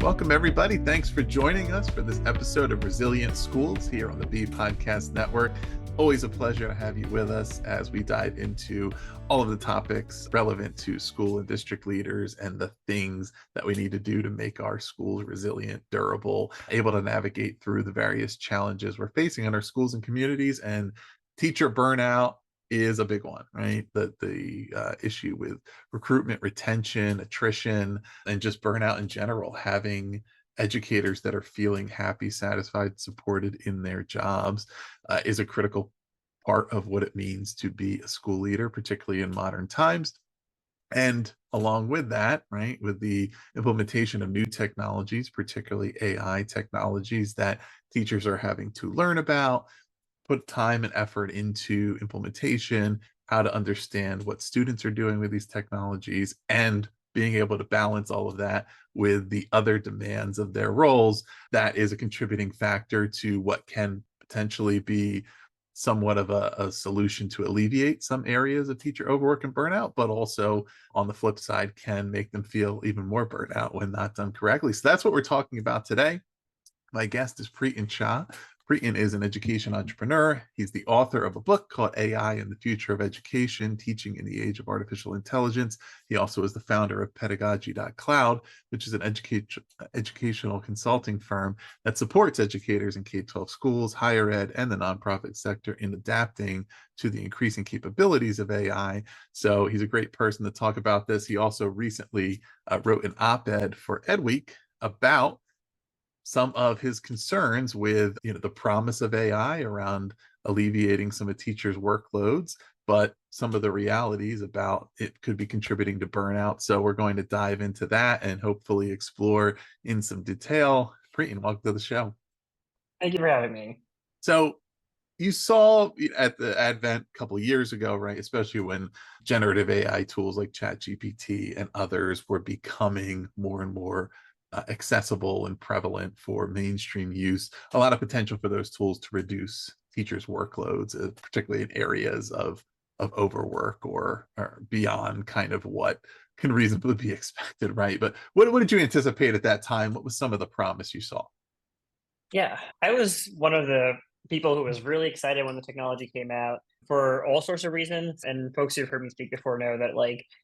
Welcome, everybody. Thanks for joining us for this episode of Resilient Schools here on the B Podcast Network. Always a pleasure to have you with us as we dive into all of the topics relevant to school and district leaders and the things that we need to do to make our schools resilient, durable, able to navigate through the various challenges we're facing in our schools and communities. And teacher burnout is a big one, right? The issue with recruitment, retention, attrition, and just burnout in general. Having educators that are feeling happy, satisfied, supported in their jobs is a critical part of what it means to be a school leader, particularly in modern times. And along with that, right, with the implementation of new technologies, particularly AI technologies that teachers are having to learn about, put time and effort into implementation, how to understand what students are doing with these technologies, and being able to balance all of that with the other demands of their roles, that is a contributing factor to what can potentially be somewhat of a solution to alleviate some areas of teacher overwork and burnout, but also on the flip side can make them feel even more burnt out when not done correctly. So that's what we're talking about today. My guest is Priten Shah. Priten is an education entrepreneur. He's the author of a book called AI and the Future of Education, Teaching in the Age of Artificial Intelligence. He also is the founder of Pedagogy.cloud, which is an educational consulting firm that supports educators in K-12 schools, higher ed, and the nonprofit sector in adapting to the increasing capabilities of AI. So he's a great person to talk about this. He also recently wrote an op-ed for EdWeek about some of his concerns with the promise of AI around alleviating some of teachers' workloads, but some of the realities about it could be contributing to burnout. So we're going to dive into that and hopefully explore in some detail. Preten, welcome to the show. Thank you for having me. So you saw at the advent a couple of years ago, right, especially when generative AI tools like ChatGPT and others were becoming more and more accessible and prevalent for mainstream use, a lot of potential for those tools to reduce teachers' workloads, particularly in areas of overwork or beyond kind of what can reasonably be expected, right? But what did you anticipate at that time? What was some of the promise you saw? Yeah, I was one of the people who was really excited when the technology came out for all sorts of reasons. And folks who've heard me speak before know that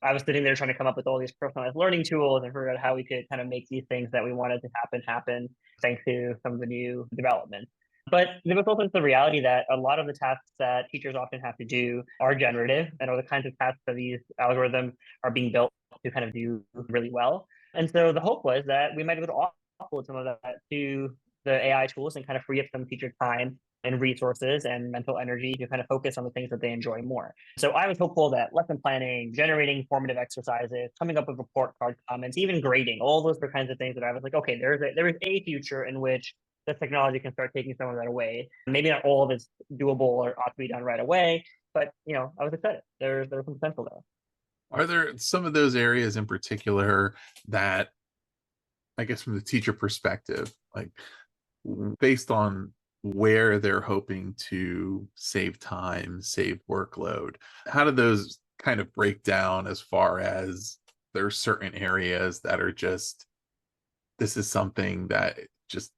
I was sitting there trying to come up with all these personalized learning tools and figure out how we could kind of make these things that we wanted to happen thanks to some of the new development. But there was also the reality that a lot of the tasks that teachers often have to do are generative and are the kinds of tasks that these algorithms are being built to kind of do really well. And so the hope was that we might be able to offload some of that to the AI tools and kind of free up some teacher time and resources and mental energy to kind of focus on the things that they enjoy more. So I was hopeful that lesson planning, generating formative exercises, coming up with report card comments, even grading, all those are kinds of things that I was like, okay, there is a future in which the technology can start taking some of that away. Maybe not all of it's doable or ought to be done right away, but I was excited. There's some potential there. Are there some of those areas in particular that, I guess, from the teacher perspective, like based on where they're hoping to save time, save workload, how do those kind of break down as far as there are certain areas that are just, this is something that just,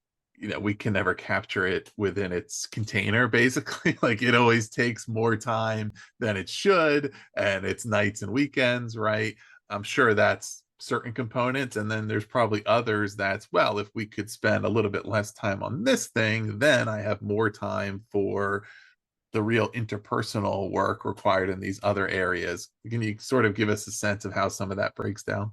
we can never capture it within its container, basically. Like it always takes more time than it should, and it's nights and weekends, right? I'm sure that's certain components, and then there's probably others that's, well, if we could spend a little bit less time on this thing, then I have more time for the real interpersonal work required in these other areas. Can you sort of give us a sense of how some of that breaks down?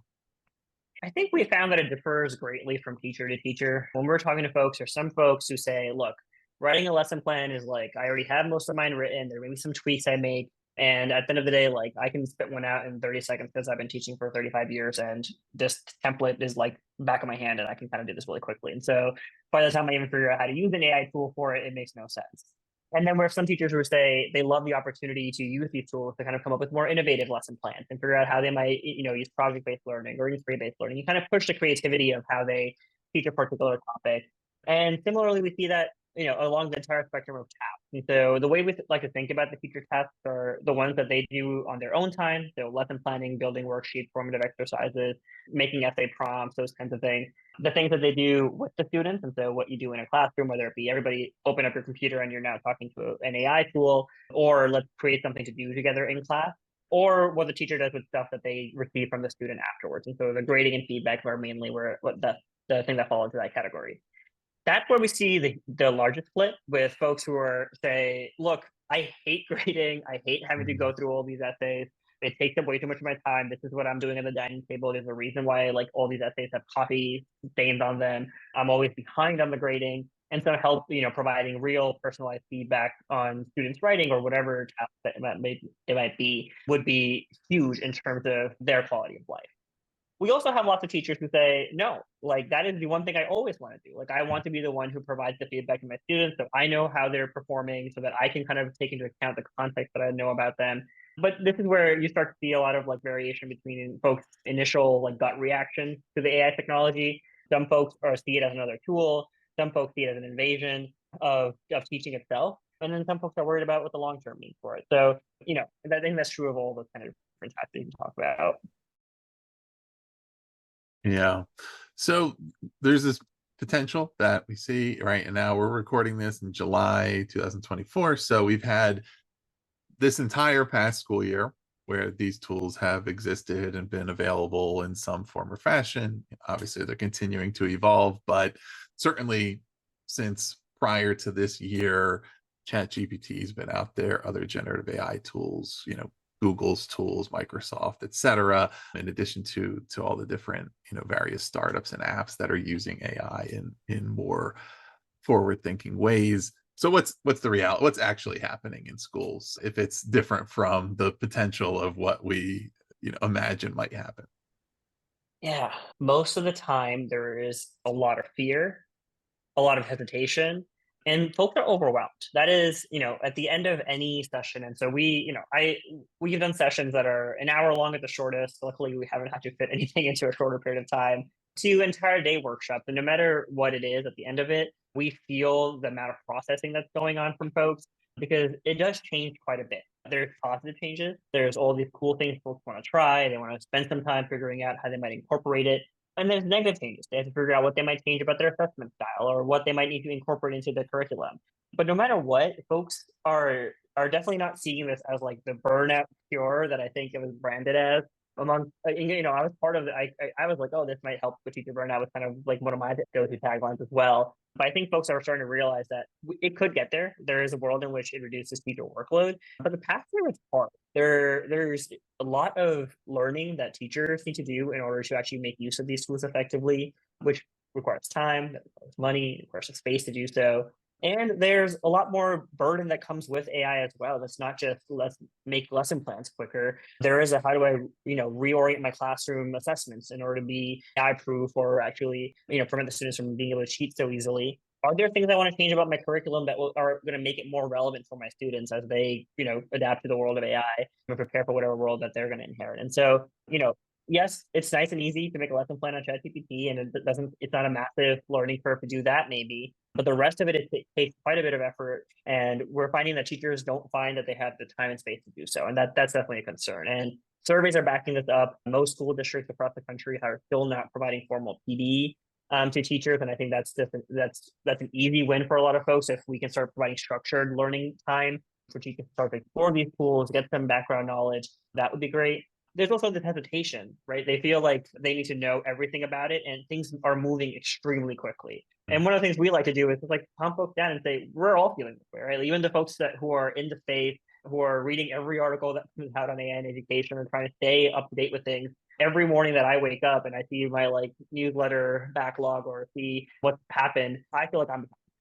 I think we found that it differs greatly from teacher to teacher. When we're talking to folks, there's some folks who say, look, writing a lesson plan is I already have most of mine written. There may be some tweaks I make. And at the end of the day, I can spit one out in 30 seconds because I've been teaching for 35 years and this template is back of my hand and I can kind of do this really quickly. And so by the time I even figure out how to use an AI tool for it, it makes no sense. And then we have some teachers who say they love the opportunity to use these tools to kind of come up with more innovative lesson plans and figure out how they might, use project-based learning or use free-based learning. You kind of push the creativity of how they teach a particular topic. And similarly, we see that along the entire spectrum of tasks. And so the way we like to think about the teacher tasks are the ones that they do on their own time. So lesson planning, building worksheets, formative exercises, making essay prompts, those kinds of things. The things that they do with the students. And so what you do in a classroom, whether it be everybody open up your computer and you're now talking to an AI tool, or let's create something to do together in class, or what the teacher does with stuff that they receive from the student afterwards. And so the grading and feedback are mainly where what the thing that fall into that category. That's where we see the largest split with folks who are say, look, I hate grading. I hate having to go through all these essays. It takes up way too much of my time. This is what I'm doing at the dining table. There's a reason why like all these essays have coffee stains on them. I'm always behind on the grading. And so help, providing real personalized feedback on students' writing or whatever task that it might be would be huge in terms of their quality of life. We also have lots of teachers who say, no, like that is the one thing I always want to do. Like I want to be the one who provides the feedback to my students so I know how they're performing so that I can kind of take into account the context that I know about them. But this is where you start to see a lot of like variation between folks' initial like gut reaction to the AI technology. Some folks see it as another tool. Some folks see it as an invasion of teaching itself. And then some folks are worried about what the long term means for it. So, I think that's true of all those kind of different types that you can talk about. Yeah. So there's this potential that we see right and now. We're recording this in July 2024. So we've had this entire past school year where these tools have existed and been available in some form or fashion. Obviously, they're continuing to evolve, but certainly since prior to this year, ChatGPT has been out there, other generative AI tools, Google's tools, Microsoft, et cetera, in addition to all the different, various startups and apps that are using AI in more forward-thinking ways. So what's the reality? What's actually happening in schools if it's different from the potential of what we imagine might happen? Yeah, most of the time there is a lot of fear, a lot of hesitation, and folks are overwhelmed. That is, at the end of any session. And so we've done sessions that are an hour long at the shortest. Luckily, we haven't had to fit anything into a shorter period of time, to entire day workshops. And no matter what it is, at the end of it, we feel the amount of processing that's going on from folks because it does change quite a bit. There's positive changes. There's all these cool things folks want to try. They want to spend some time figuring out how they might incorporate it. And there's negative changes. They have to figure out what they might change about their assessment style or what they might need to incorporate into the curriculum. But no matter what, folks are definitely not seeing this as like the burnout cure that I think it was branded as among I was part of it. I was like, oh, this might help with teacher burnout was kind of like one of my go-to taglines as well. But I think folks are starting to realize that it could get there. There is a world in which it reduces teacher workload, but the path there is hard. There's a lot of learning that teachers need to do in order to actually make use of these tools effectively, which requires time, that requires money, requires a space to do so. And there's a lot more burden that comes with AI as well. That's not just let's make lesson plans quicker. There is a how do I, reorient my classroom assessments in order to be AI proof or actually, prevent the students from being able to cheat so easily. Are there things I want to change about my curriculum that are going to make it more relevant for my students as they, adapt to the world of AI and prepare for whatever world that they're going to inherit? And so, yes, it's nice and easy to make a lesson plan on ChatGPT, and it's not a massive learning curve to do that, maybe. But the rest of it takes quite a bit of effort, and we're finding that teachers don't find that they have the time and space to do so, and that's definitely a concern. And surveys are backing this up. Most school districts across the country are still not providing formal PD to teachers, and I think that's an easy win for a lot of folks if we can start providing structured learning time for teachers to start to explore these tools, get some background knowledge. That would be great. There's also this hesitation, right? They feel like they need to know everything about it, and things are moving extremely quickly. And one of the things we like to do is just like calm folks down and say, we're all feeling this way, right? Even the folks who are in the space, who are reading every article that comes out on AI and education and trying to stay up to date with things. Every morning that I wake up and I see my like newsletter backlog or see what's happened, I feel like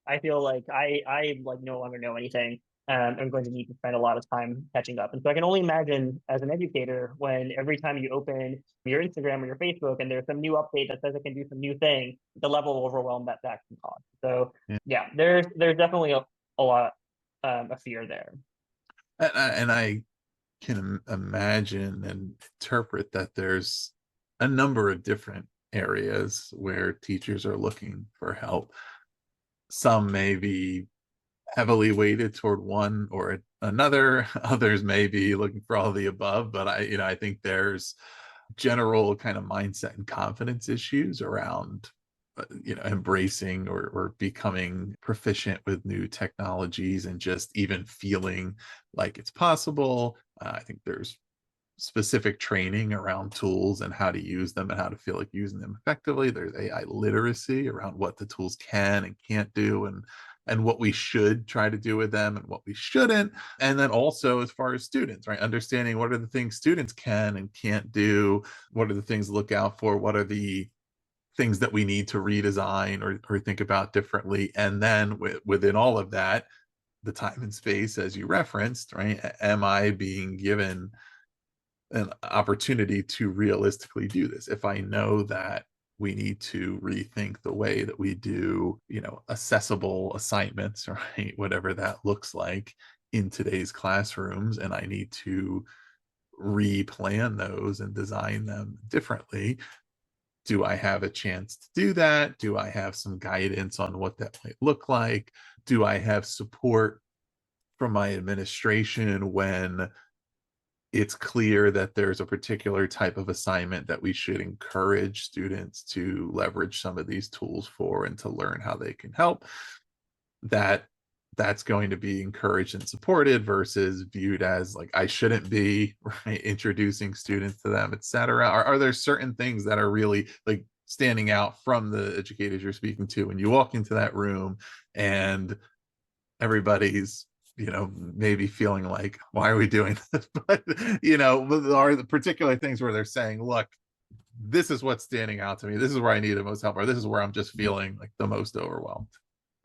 I feel like I like no longer know anything. I'm going to need to spend a lot of time catching up. And so I can only imagine as an educator, when every time you open your Instagram or your Facebook and there's some new update that says it can do some new thing, the level of overwhelm that can cause. So yeah, there's definitely a lot of fear there. And I can imagine and interpret that there's a number of different areas where teachers are looking for help. some may be heavily weighted toward one or another. Others may be looking for all the above, but I think there's general kind of mindset and confidence issues around embracing or becoming proficient with new technologies and just even feeling like it's possible. I think there's specific training around tools and how to use them and how to feel like using them effectively. There's AI literacy around what the tools can and can't do, and what we should try to do with them and what we shouldn't. And then also as far as students, right? Understanding what are the things students can and can't do, what are the things to look out for, what are the things that we need to redesign or think about differently. And then within all of that, the time and space, as you referenced, right? Am I being given an opportunity to realistically do this? If I know that we need to rethink the way that we do, accessible assignments, right? Whatever that looks like in today's classrooms, and I need to replan those and design them differently. Do I have a chance to do that? Do I have some guidance on what that might look like? Do I have support from my administration when it's clear that there's a particular type of assignment that we should encourage students to leverage some of these tools for and to learn how they can help? That's going to be encouraged and supported versus viewed as like I shouldn't be, right, introducing students to them, etc. Are there certain things that are really like standing out from the educators you're speaking to when you walk into that room and everybody's maybe feeling like, why are we doing this? But are the particular things where they're saying, look, this is what's standing out to me, this is where I need the most help, or this is where I'm just feeling like the most overwhelmed?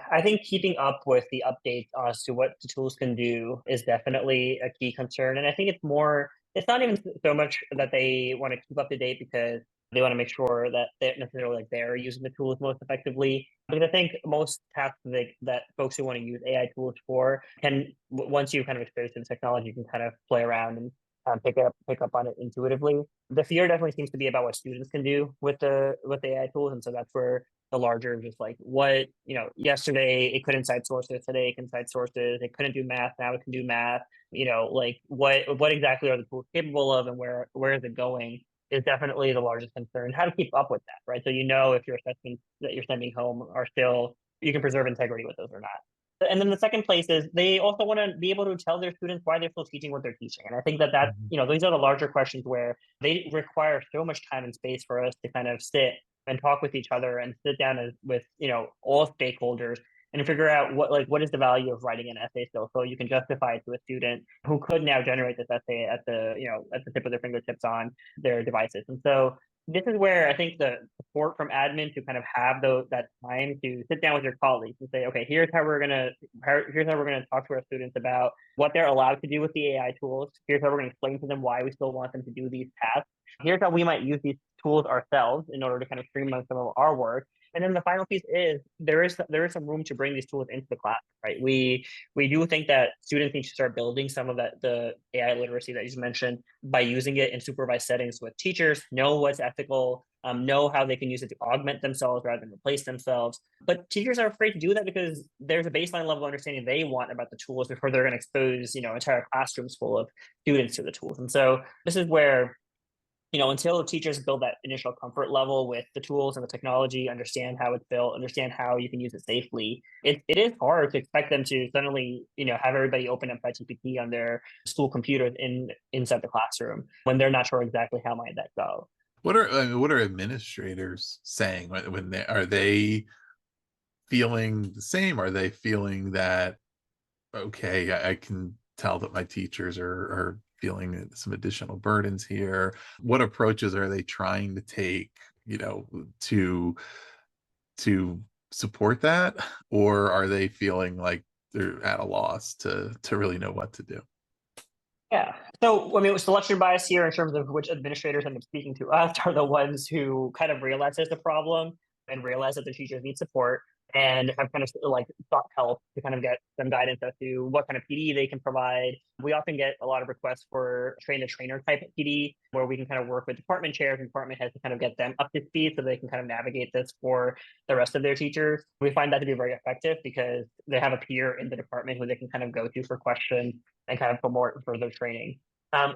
I think keeping up with the updates as to what the tools can do is definitely a key concern. And I think it's not even so much that they want to keep up to date because they want to make sure that they're necessarily like they're using the tools most effectively. Because I think most tasks that folks who want to use AI tools for once you kind of experience the technology, you can kind of play around and pick up on it intuitively. The fear definitely seems to be about what students can do with the AI tools, and so that's where the larger just like what yesterday it couldn't cite sources, today it can cite sources, it couldn't do math, now it can do math. Like what exactly are the tools capable of, and where is it going is definitely the largest concern. How to keep up with that, right? So if your assessments that you're sending home are still, you can preserve integrity with those or not. And then the second place is they also want to be able to tell their students why they're still teaching what they're teaching. And I think that Mhm. these are the larger questions where they require so much time and space for us to kind of sit and talk with each other and sit down with all stakeholders and figure out what is the value of writing an essay still, so you can justify it to a student who could now generate this essay at the tip of their fingertips on their devices. And so this is where I think the support from admin to kind of have that time to sit down with your colleagues and say, okay, here's how we're gonna talk to our students about what they're allowed to do with the AI tools. Here's how we're gonna explain to them why we still want them to do these tasks. Here's how we might use these tools ourselves in order to kind of streamline some of our work. And then the final piece is there is some room to bring these tools into the class, right? We do think that students need to start building some of the AI literacy that you just mentioned by using it in supervised settings with teachers, know what's ethical, know how they can use it to augment themselves rather than replace themselves. But teachers are afraid to do that because there's a baseline level of understanding they want about the tools before they're going to expose, entire classrooms full of students to the tools. And so this is where until teachers build that initial comfort level with the tools and the technology, understand how it's built, understand how you can use it safely, it is hard to expect them to suddenly, have everybody open up ChatGPT on their school computers inside the classroom when they're not sure exactly how might that go. What are administrators saying when they feeling the same? Are they feeling that, okay, I can tell that my teachers are feeling some additional burdens here? What approaches are they trying to take, to to support that, or are they feeling like they're at a loss to really know what to do? Yeah. So, I mean, selection bias here in terms of which administrators end up speaking to us are the ones who kind of realize there's a problem and realize that the teachers need support. and have kind of like sought help to kind of get some guidance as to what kind of PD they can provide. We often get a lot of requests for train the trainer type PD, where we can kind of work with department chairs and department heads to kind of get them up to speed so they can kind of navigate this for the rest of their teachers. We find that to be very effective because they have a peer in the department who they can kind of go to for questions and kind of for more further training.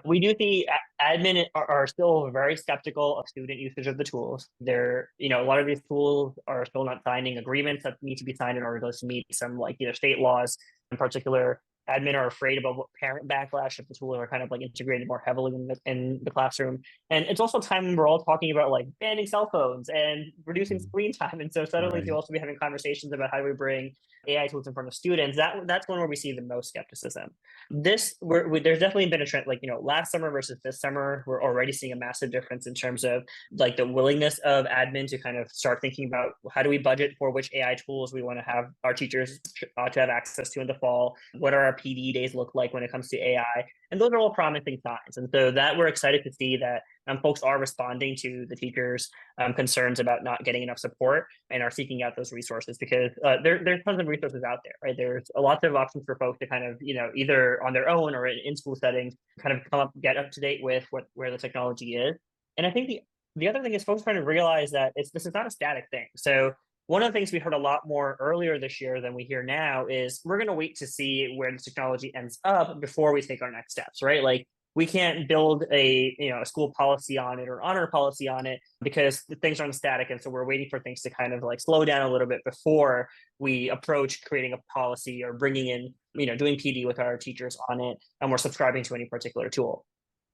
We do see admin are still very skeptical of student usage of the tools. They're, a lot of these tools are still not signing agreements that need to be signed in order to meet some like either state laws. In particular, admin are afraid about what parent backlash if the tools are kind of like integrated more heavily in the classroom. And it's also time when we're all talking about like banning cell phones and reducing screen time. And so suddenly to Right. also be having conversations about how do we bring AI tools in front of students, that's one where we see the most skepticism. There's definitely been a trend, like, last summer versus this summer, we're already seeing a massive difference in terms of like the willingness of admin to kind of start thinking about how do we budget for which AI tools we want to have our teachers to have access to in the fall. What are our PD days look like when it comes to AI? And those are all promising signs. And so that we're excited to see that folks are responding to the teachers' concerns about not getting enough support and are seeking out those resources because there's tons of resources out there, right? There's a lot of options for folks to kind of, either on their own or in school settings, kind of get up to date with where the technology is. And I think the other thing is folks trying to realize that this is not a static thing. So one of the things we heard a lot more earlier this year than we hear now is we're going to wait to see where the technology ends up before we take our next steps, right? Like we can't build a school policy on it or honor policy on it because things aren't static, and so we're waiting for things to kind of like slow down a little bit before we approach creating a policy or bringing in doing PD with our teachers on it, and we're subscribing to any particular tool.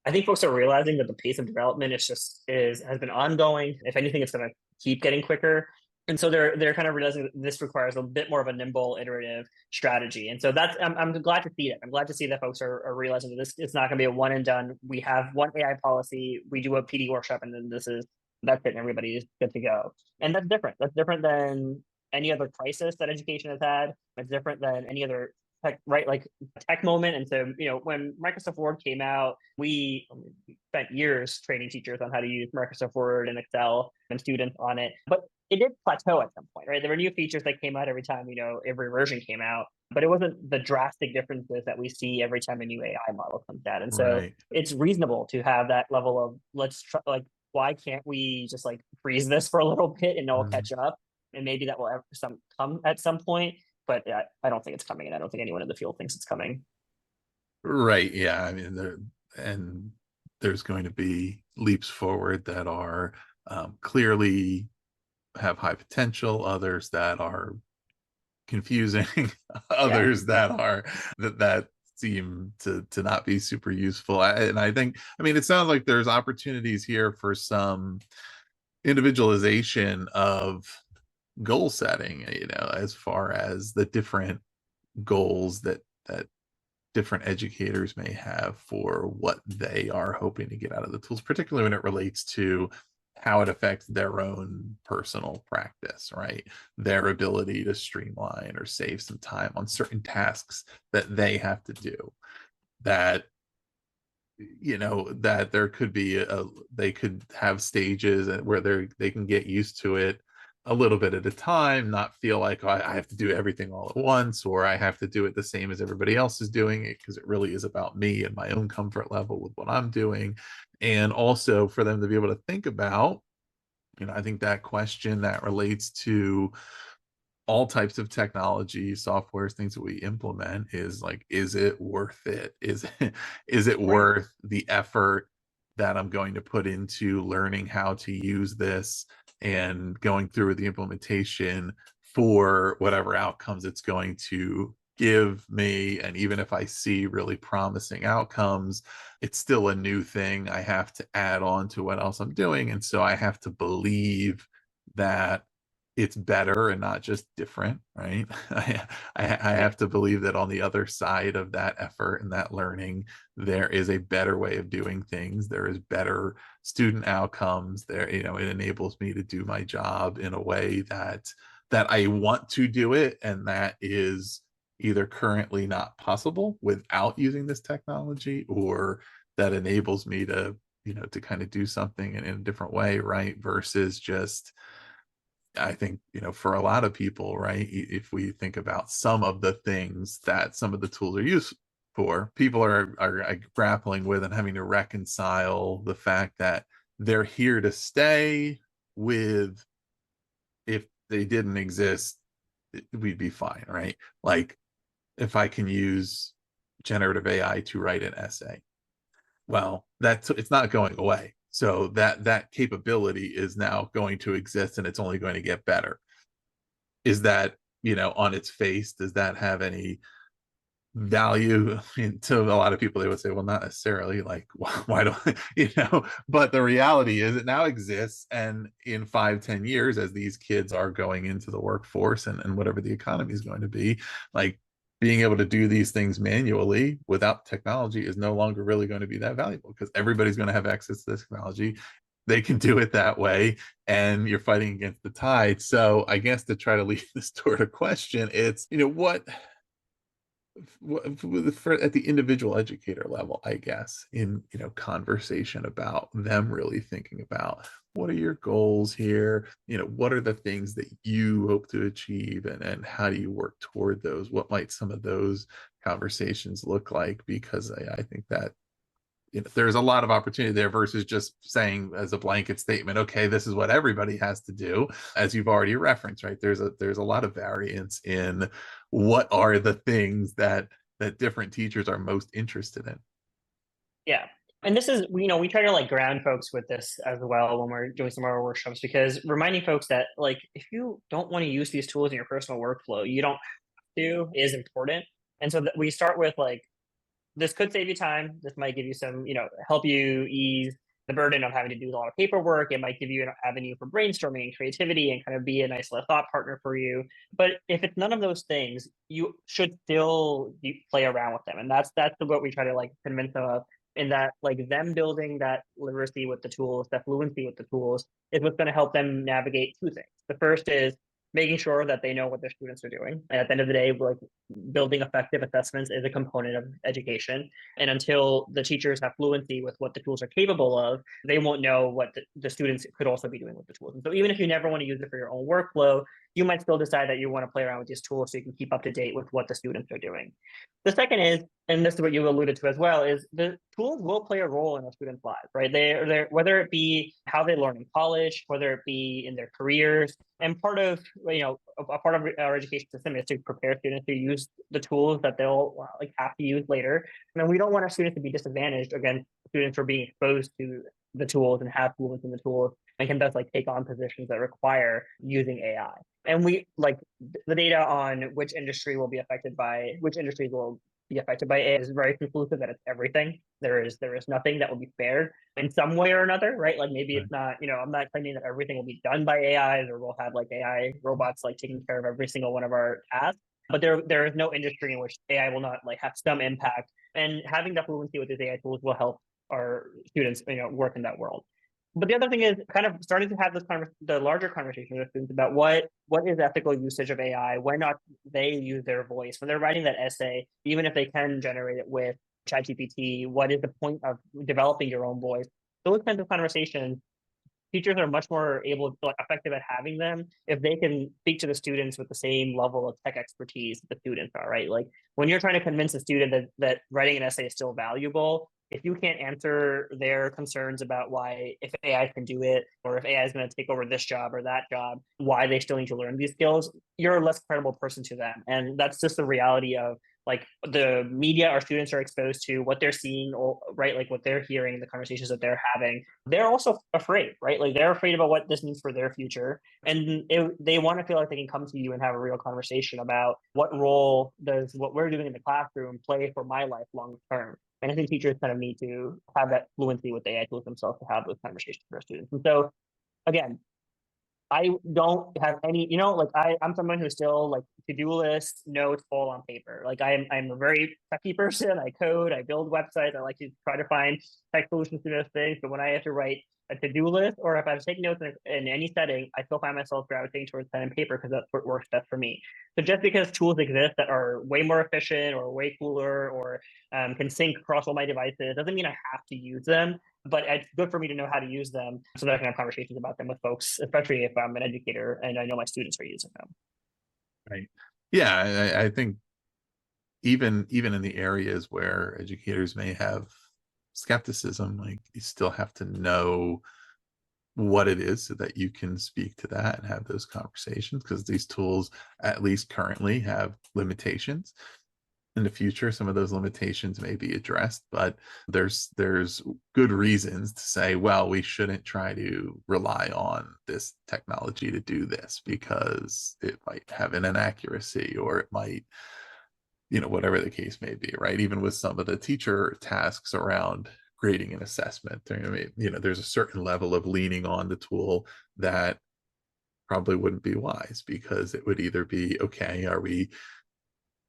I think folks are realizing that the pace of development has been ongoing. If anything, it's going to keep getting quicker. And so they're kind of realizing that this requires a bit more of a nimble, iterative strategy. And so I'm glad to see it. I'm glad to see that folks are realizing that this it's not going to be a one and done. We have one AI policy, we do a PD workshop, and then that's it, and everybody is good to go. And that's different. That's different than any other crisis that education has had. It's different than any other tech, right? Like tech moment. And so, when Microsoft Word came out, we spent years training teachers on how to use Microsoft Word and Excel and students on it. But it did plateau at some point, right? There were new features that came out every time, every version came out, but it wasn't the drastic differences that we see every time a new AI model comes out. And so Right. it's reasonable to have that level of let's try, like, why can't we just like freeze this for a little bit and all Mhm. catch up? And maybe that will come at some point, but I don't think it's coming, and I don't think anyone in the field thinks it's coming. Right. Yeah. I mean, and there's going to be leaps forward that are clearly have high potential, others that are confusing, Yeah. others that seem to not be super useful. And I think, I mean, it sounds like there's opportunities here for some individualization of goal setting, as far as the different goals that different educators may have for what they are hoping to get out of the tools, particularly when it relates to how it affects their own personal practice, right? Their ability to streamline or save some time on certain tasks that they have to do. That that there could be they could have stages where they can get used to it a little bit at a time, not feel like, oh, I have to do everything all at once, or I have to do it the same as everybody else is doing it, because it really is about me and my own comfort level with what I'm doing. And also for them to be able to think about, I think that question that relates to all types of technology, softwares, things that we implement is like, is it worth it? Is it Right. worth the effort that I'm going to put into learning how to use this and going through with the implementation for whatever outcomes it's going to give me? And even if I see really promising outcomes, it's still a new thing I have to add on to what else I'm doing. And so I have to believe that it's better and not just different, right? I Right. have to believe that on the other side of that effort and that learning, there is a better way of doing things. There is better student outcomes. It enables me to do my job in a way that I want to do it, and that is either currently not possible without using this technology, or that enables me to, to kind of do something in a different way, right? Versus just I think, for a lot of people, right, if we think about some of the things that some of the tools are used for, people are like, grappling with and having to reconcile the fact that they're here to stay with, if they didn't exist, we'd be fine, right? Like, if I can use generative AI to write an essay, well, it's not going away. So that capability is now going to exist, and it's only going to get better. Is that, on its face, does that have any value? I mean, to a lot of people, they would say, well, not necessarily. Like, why don't but the reality is it now exists, and in 5-10 years, as these kids are going into the workforce, and whatever the economy is going to be, like, being able to do these things manually without technology is no longer really going to be that valuable, because everybody's going to have access to this technology. They can do it that way, and you're fighting against the tide. So I guess, to try to leave this toward a question, it's, at the individual educator level, I guess, in, conversation about them really thinking about, what are your goals here, what are the things that you hope to achieve, and how do you work toward those, what might some of those conversations look like? Because I think that, there's a lot of opportunity there, versus just saying as a blanket statement, okay, this is what everybody has to do, as you've already referenced, right? There's a lot of variance in what are the things that different teachers are most interested in. Yeah. And this is, we try to like ground folks with this as well when we're doing some of our workshops, because reminding folks that, like, if you don't want to use these tools in your personal workflow, you don't have to, is important. And so that we start with like, this could save you time. This might give you some, help you ease the burden of having to do a lot of paperwork. It might give you an avenue for brainstorming and creativity and kind of be a nice little thought partner for you. But if it's none of those things, you should still play around with them. And that's what we try to like convince them of, in that like them building that literacy with the tools, that fluency with the tools, is what's going to help them navigate two things. The first is making sure that they know what their students are doing. And at the end of the day, like, building effective assessments is a component of education. And until the teachers have fluency with what the tools are capable of, they won't know what the students could also be doing with the tools. And so even if you never want to use it for your own workflow, you might still decide that you want to play around with these tools so you can keep up to date with what the students are doing. The second is, and this is what you alluded to as well, is the tools will play a role in a student's lives, right? They're whether it be how they learn in college, whether it be in their careers. And part of, a part of our education system is to prepare students to use the tools that they'll like have to use later. And we don't want our students to be disadvantaged against students who are being exposed to the tools and have fluency in the tools and can best like take on positions that require using AI. And we like the data on which industries will be affected by AI is very conclusive that it's everything. There is nothing that will be spared in some way or another, right? Like maybe Right. it's not, I'm not claiming that everything will be done by AIs, or we'll have like AI robots like taking care of every single one of our tasks. But there is no industry in which AI will not like have some impact. And having that fluency with these AI tools will help our students, work in that world. But the other thing is kind of starting to have the larger conversation with students about what is ethical usage of AI, when not they use their voice when they're writing that essay, even if they can generate it with ChatGPT. What is the point of developing your own voice? Those kinds of conversations, teachers are much more able, like, effective at having them if they can speak to the students with the same level of tech expertise the students are, right? Like when you're trying to convince a student that writing an essay is still valuable, if you can't answer their concerns about why, if AI can do it, or if AI is going to take over this job or that job, why they still need to learn these skills, you're a less credible person to them. And that's just the reality of like the media our students are exposed to, what they're seeing, or right, like what they're hearing, the conversations that they're having. They're also afraid, right? Like they're afraid about what this means for their future, and they want to feel like they can come to you and have a real conversation about what role does what we're doing in the classroom play for my life long term. And I think teachers kind of need to have that fluency with the AI tools themselves to have those conversations with their students. And so again, I don't have any, like I'm someone who still like to-do lists, notes, all on paper. Like I'm a very techy person. I code, I build websites. I like to try to find tech solutions to those things. But when I have to write a to-do list, or if I have to take notes in any setting, I still find myself gravitating towards pen and paper because that's what works best for me. So just because tools exist that are way more efficient or way cooler or can sync across all my devices doesn't mean I have to use them. But it's good for me to know how to use them so that I can have conversations about them with folks, especially if I'm an educator and I know my students are using them. Right. Yeah, I think even in the areas where educators may have skepticism, like you still have to know what it is so that you can speak to that and have those conversations, because these tools, at least currently, have limitations. In the future, some of those limitations may be addressed, but there's good reasons to say, well, we shouldn't try to rely on this technology to do this because it might have an inaccuracy, or it might, whatever the case may be, right? Even with some of the teacher tasks around grading and assessment, there's a certain level of leaning on the tool that probably wouldn't be wise, because it would either be, okay, are we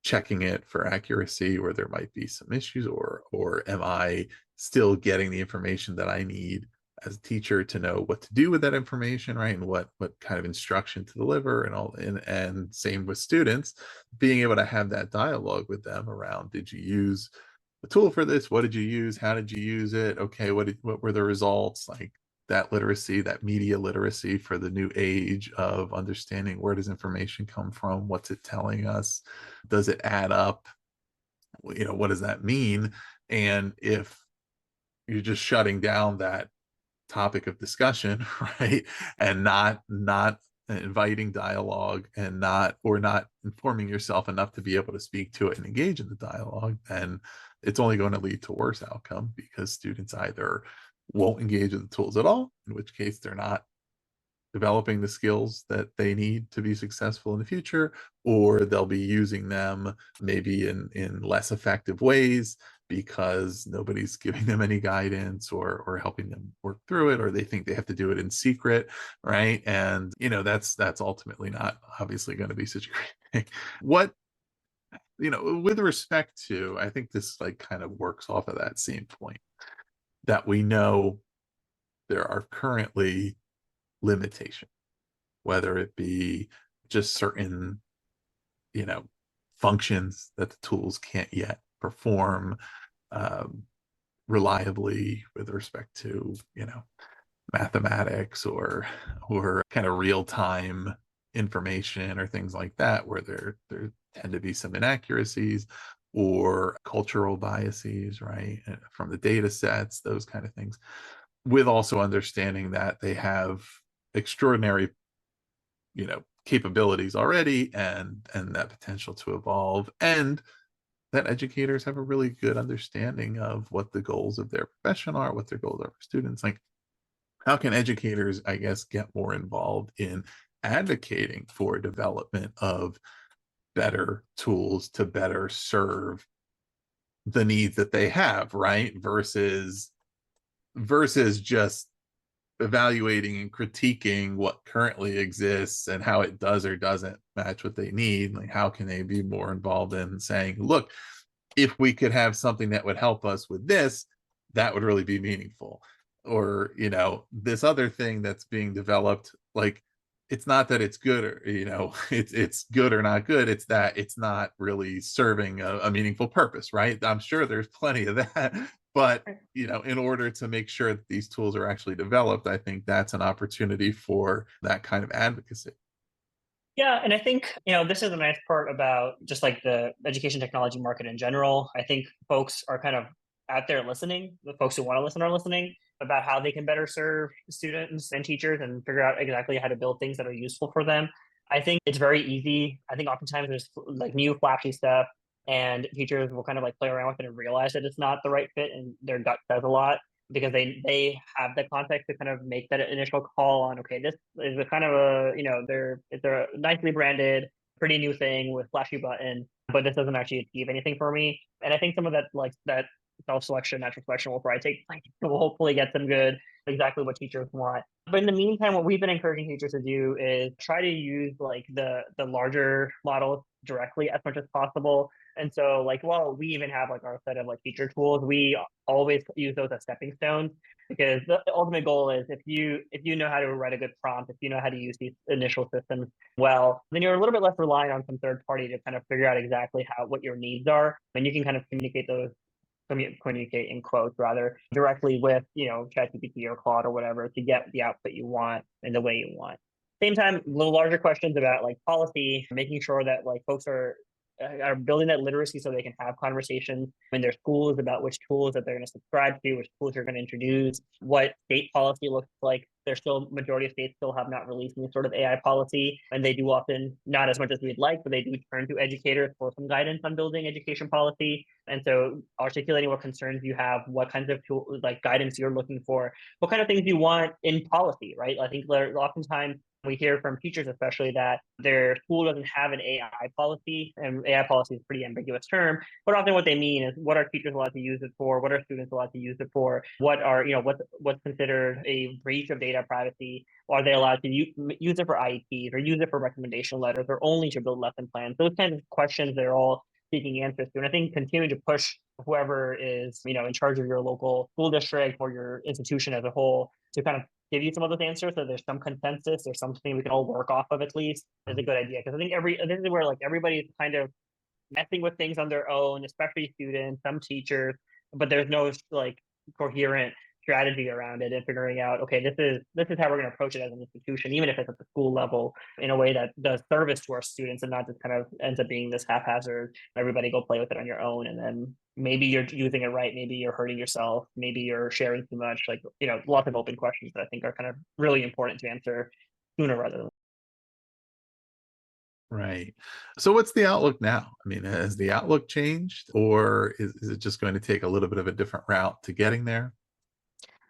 checking it for accuracy where there might be some issues, or am I still getting the information that I need as a teacher to know what to do with that information, right? And what kind of instruction to deliver, and all, and same with students, being able to have that dialogue with them around, did you use the tool for this? What did you use? How did you use it? Okay, what were the results? Like that literacy, that media literacy for the new age of understanding, where does information come from? What's it telling us? Does it add up? What does that mean? And if you're just shutting down that topic of discussion, right, and not inviting dialogue, and not informing yourself enough to be able to speak to it and engage in the dialogue, then it's only going to lead to worse outcome, because students either won't engage with the tools at all, in which case they're not developing the skills that they need to be successful in the future, or they'll be using them maybe in less effective ways because nobody's giving them any guidance, or helping them work through it, or they think they have to do it in secret, right? And that's ultimately not obviously going to be such a great thing. What with respect to, I think this like kind of works off of that same point, that we know there are currently limitations, whether it be just certain, you know, functions that the tools can't yet perform um, reliably with respect to, mathematics, or kind of real time information, or things like that, where there tend to be some inaccuracies or cultural biases, right, from the data sets, those kind of things, with also understanding that they have extraordinary, capabilities already, and that potential to evolve, and that educators have a really good understanding of what the goals of their profession are, what their goals are for students. Like, how can educators, I guess, get more involved in advocating for development of better tools to better serve the needs that they have, right? Versus just evaluating and critiquing what currently exists and how it does or doesn't match what they need. Like, how can they be more involved in saying, look, if we could have something that would help us with this, that would really be meaningful. Or, this other thing that's being developed, like, it's not that it's good, or, it's good or not good. It's that it's not really serving a meaningful purpose, right? I'm sure there's plenty of that. But, in order to make sure that these tools are actually developed, I think that's an opportunity for that kind of advocacy. Yeah, and I think, this is the nice part about just like the education technology market in general. I think folks are kind of out there listening. The folks who want to listen are listening about how they can better serve students and teachers and figure out exactly how to build things that are useful for them. I think it's very easy. I think oftentimes there's like new flashy stuff, and teachers will kind of like play around with it and realize that it's not the right fit, and their gut says a lot because they have the context to kind of make that initial call on, okay, this is a kind of a, they're a nicely branded pretty new thing with flashy button, but this doesn't actually achieve anything for me. And I think some of that, like that self-selection, natural selection will probably take, like, will hopefully get them good. exactly what teachers want. But in the meantime, what we've been encouraging teachers to do is try to use like the larger models directly as much as possible. And so like while we even have like our set of like teacher tools, we always use those as stepping stones, because the ultimate goal is if you know how to write a good prompt, if you know how to use these initial systems well, then you're a little bit less reliant on some third party to kind of figure out exactly how what your needs are, and you can kind of communicate in quotes rather directly with ChatGPT or Claude or whatever to get the output you want in the way you want. Same time, little larger questions about like policy, making sure that like folks are building that literacy so they can have conversations in their schools about which tools that they're going to subscribe to, which tools they're going to introduce, what state policy looks like. There's still majority of states still have not released any sort of AI policy, and they do often not as much as we'd like, but they do turn to educators for some guidance on building education policy. And so articulating what concerns you have, what kinds of like guidance you're looking for, what kind of things you want in policy, right? I think oftentimes we hear from teachers, especially, that their school doesn't have an AI policy, and AI policy is a pretty ambiguous term. But often, what they mean is, what are teachers allowed to use it for? What are students allowed to use it for? What are what's considered a breach of data privacy? Are they allowed to use it for IEPs or use it for recommendation letters or only to build lesson plans? Those kinds of questions they're all seeking answers to. And I think continuing to push whoever is in charge of your local school district or your institution as a whole to kind of give you some of those answers, so there's some consensus or something we can all work off of at least, is a good idea. Because I think this is where like everybody's kind of messing with things on their own, especially students, some teachers, but there's no like coherent strategy around it and figuring out, okay, this is how we're going to approach it as an institution, even if it's at the school level, in a way that does service to our students and not just kind of ends up being this haphazard, everybody go play with it on your own, and then maybe you're using it right, maybe you're hurting yourself, maybe you're sharing too much, like lots of open questions that I think are kind of really important to answer sooner rather than. Right. So what's the outlook now? I mean, has the outlook changed, or is it just going to take a little bit of a different route to getting there?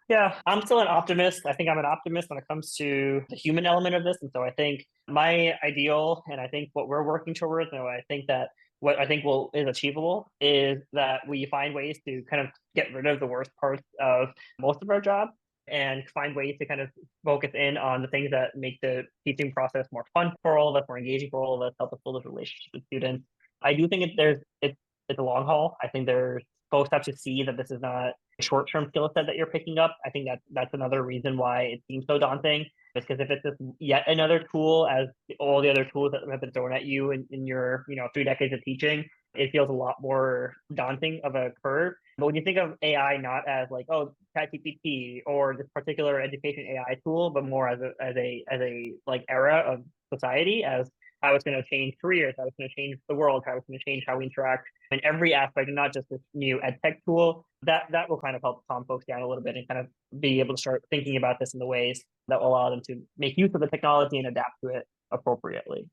Yeah, I'm still an optimist. I think I'm an optimist when it comes to the human element of this. And so I think my ideal, and I think what we're working towards, and what I think will is achievable, is that we find ways to kind of get rid of the worst parts of most of our job and find ways to kind of focus in on the things that make the teaching process more fun for all of us, more engaging for all of us, help us build those relationships with students. I do think it's a long haul. I think there's folks have to see that this is not a short-term skill set that you're picking up. I think that's another reason why it seems so daunting. Just because if it's just yet another tool, as all the other tools that have been thrown at you in your 3 decades of teaching, it feels a lot more daunting of a curve. But when you think of AI not as like, oh, ChatGPT or this particular education AI tool, but more as a like era of society, as how it's going to change careers, how it's going to change the world, how it's going to change how we interact in every aspect, and not just this new ed tech tool, that will kind of help calm folks down a little bit and kind of be able to start thinking about this in the ways that will allow them to make use of the technology and adapt to it appropriately.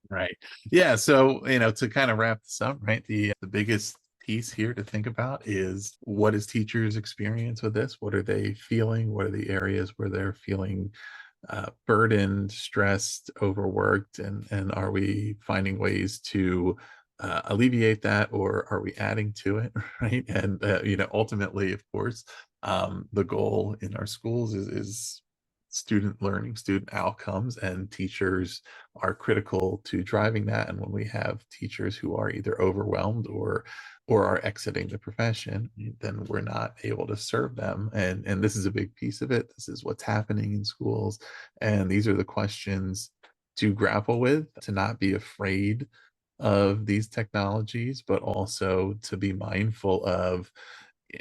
Right. Yeah. So, to kind of wrap this up, right? The biggest piece here to think about is, what is teachers' experience with this? What are they feeling? What are the areas where they're feeling burdened, stressed, overworked, and are we finding ways to alleviate that, or are we adding to it? Right. And ultimately, of course, the goal in our schools is student learning, student outcomes, and teachers are critical to driving that. And when we have teachers who are either overwhelmed or are exiting the profession, then we're not able to serve them. And this is a big piece of it. This is what's happening in schools, and these are the questions to grapple with, to not be afraid of these technologies, but also to be mindful of,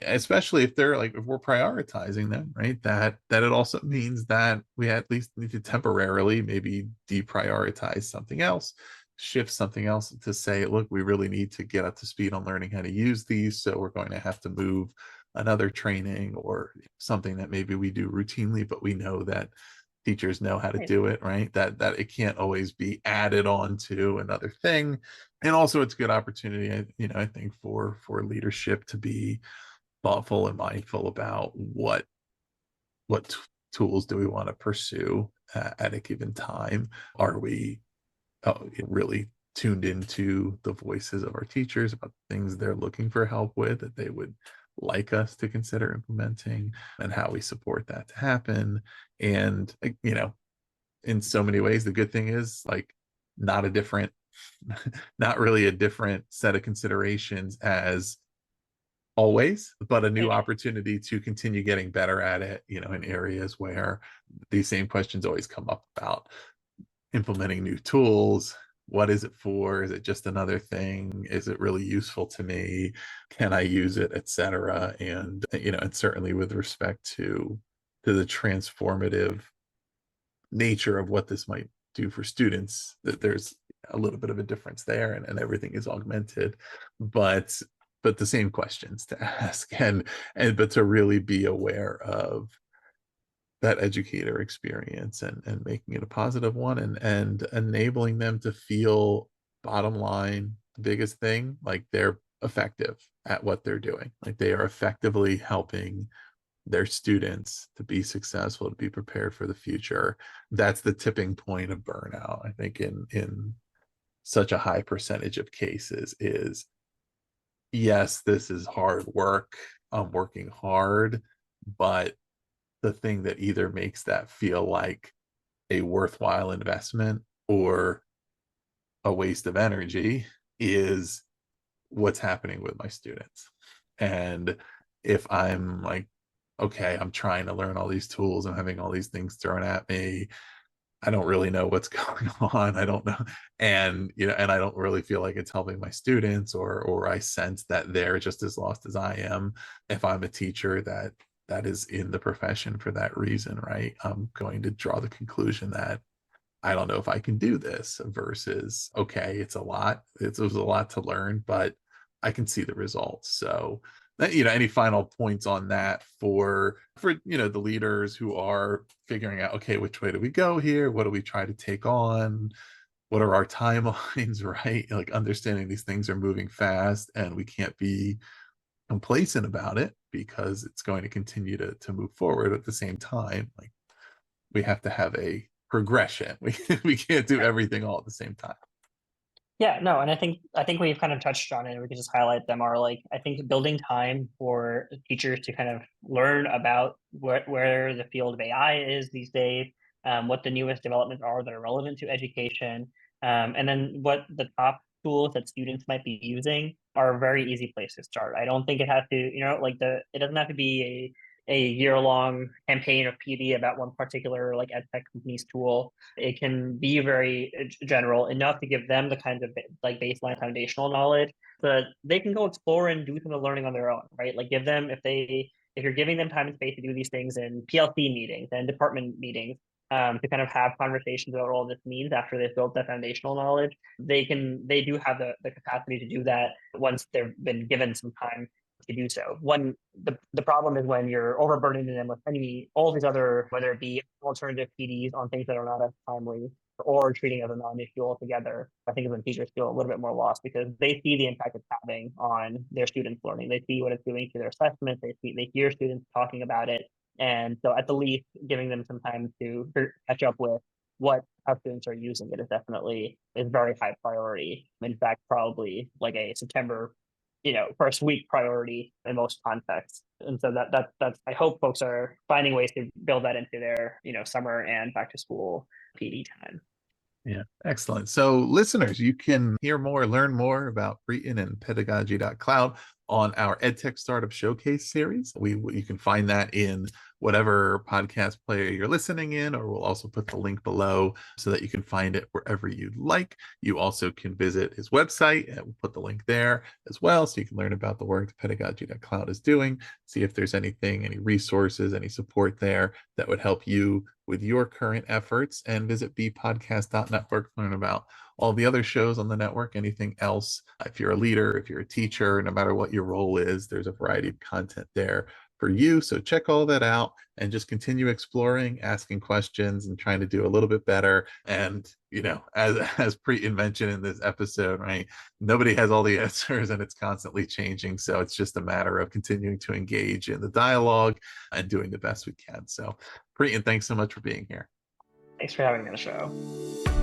especially if they're like, if we're prioritizing them, right, that it also means that we at least need to temporarily maybe deprioritize something else, shift something else, to say, look, we really need to get up to speed on learning how to use these, so we're going to have to move another training or something that maybe we do routinely, but we know that teachers know how to Right. do it, right, that it can't always be added on to another thing. And also it's a good opportunity, I think, for leadership to be thoughtful and mindful about what tools do we want to pursue at a given time. Are we really tuned into the voices of our teachers about things they're looking for help with, that they would like us to consider implementing, and how we support that to happen. And, in so many ways, the good thing is like not a different, not really a different set of considerations as always, but a new Yeah. opportunity to continue getting better at it, in areas where these same questions always come up about implementing new tools. What is it for? Is it just another thing? Is it really useful to me? Can I use it, etc.? And and certainly with respect to the transformative nature of what this might do for students, that there's a little bit of a difference there, and everything is augmented, but the same questions to ask, and but to really be aware of that educator experience, and making it a positive one, and enabling them to feel, bottom line, the biggest thing, like they're effective at what they're doing, like they are effectively helping their students to be successful, to be prepared for the future. That's the tipping point of burnout, I think, in such a high percentage of cases. Is, yes, this is hard work, I'm working hard, but the thing that either makes that feel like a worthwhile investment or a waste of energy is what's happening with my students. And if I'm like, okay, I'm trying to learn all these tools, I'm having all these things thrown at me, I don't really know what's going on, I don't know, and and I don't really feel like it's helping my students, or I sense that they're just as lost as I am. If I'm a teacher that is in the profession for that reason, right, I'm going to draw the conclusion that I don't know if I can do this, versus, okay, it's a lot. It was a lot to learn, but I can see the results. So, any final points on that for the leaders who are figuring out, okay, which way do we go here? What do we try to take on? What are our timelines, right? Like understanding these things are moving fast, and we can't be complacent about it because it's going to continue to move forward. At the same time, like, we have to have a progression. We can't do everything all at the same time. Yeah, no, and I think we've kind of touched on it. We can just highlight them. Are like, I think building time for teachers to kind of learn about where the field of AI is these days, what the newest developments are that are relevant to education, and then what the top tools that students might be using are a very easy place to start. I don't think it has to, like it doesn't have to be a year-long campaign of PD about one particular like ed tech company's tool. It can be very general enough to give them the kinds of like baseline foundational knowledge so that they can go explore and do some of the learning on their own, right? Like give them, if you're giving them time and space to do these things in PLC meetings and department meetings, to kind of have conversations about what all this means after they've built that foundational knowledge, they do have the capacity to do that once they've been given some time to do so. When the problem is when you're overburdening them with all these other, whether it be alternative PDs on things that are not as timely, or treating it as a non-issue altogether. I think when teachers feel a little bit more lost because they see the impact it's having on their students' learning. They see what it's doing to their assessments. They hear students talking about it, and so at the least, giving them some time to catch up with how students are using it is very high priority. In fact, probably like a September first week priority in most contexts. And so that's I hope folks are finding ways to build that into their summer and back to school PD time. Yeah, excellent. So, listeners, you can hear more, learn more about Priten and pedagogy.cloud on our EdTech Startup Showcase series. You can find that in whatever podcast player you're listening in, or we'll also put the link below so that you can find it wherever you'd like. You also can visit his website, and we'll put the link there as well, so you can learn about the work that pedagogy.cloud is doing, see if there's anything, any resources, any support there that would help you with your current efforts, and visit bpodcast.network to learn about all the other shows on the network, anything else. If you're a leader, if you're a teacher, no matter what your role is, there's a variety of content there for you. So check all that out and just continue exploring, asking questions, and trying to do a little bit better. And, as Preten mentioned in this episode, right, nobody has all the answers, and it's constantly changing. So it's just a matter of continuing to engage in the dialogue and doing the best we can. So, Preten, thanks so much for being here. Thanks for having me on the show.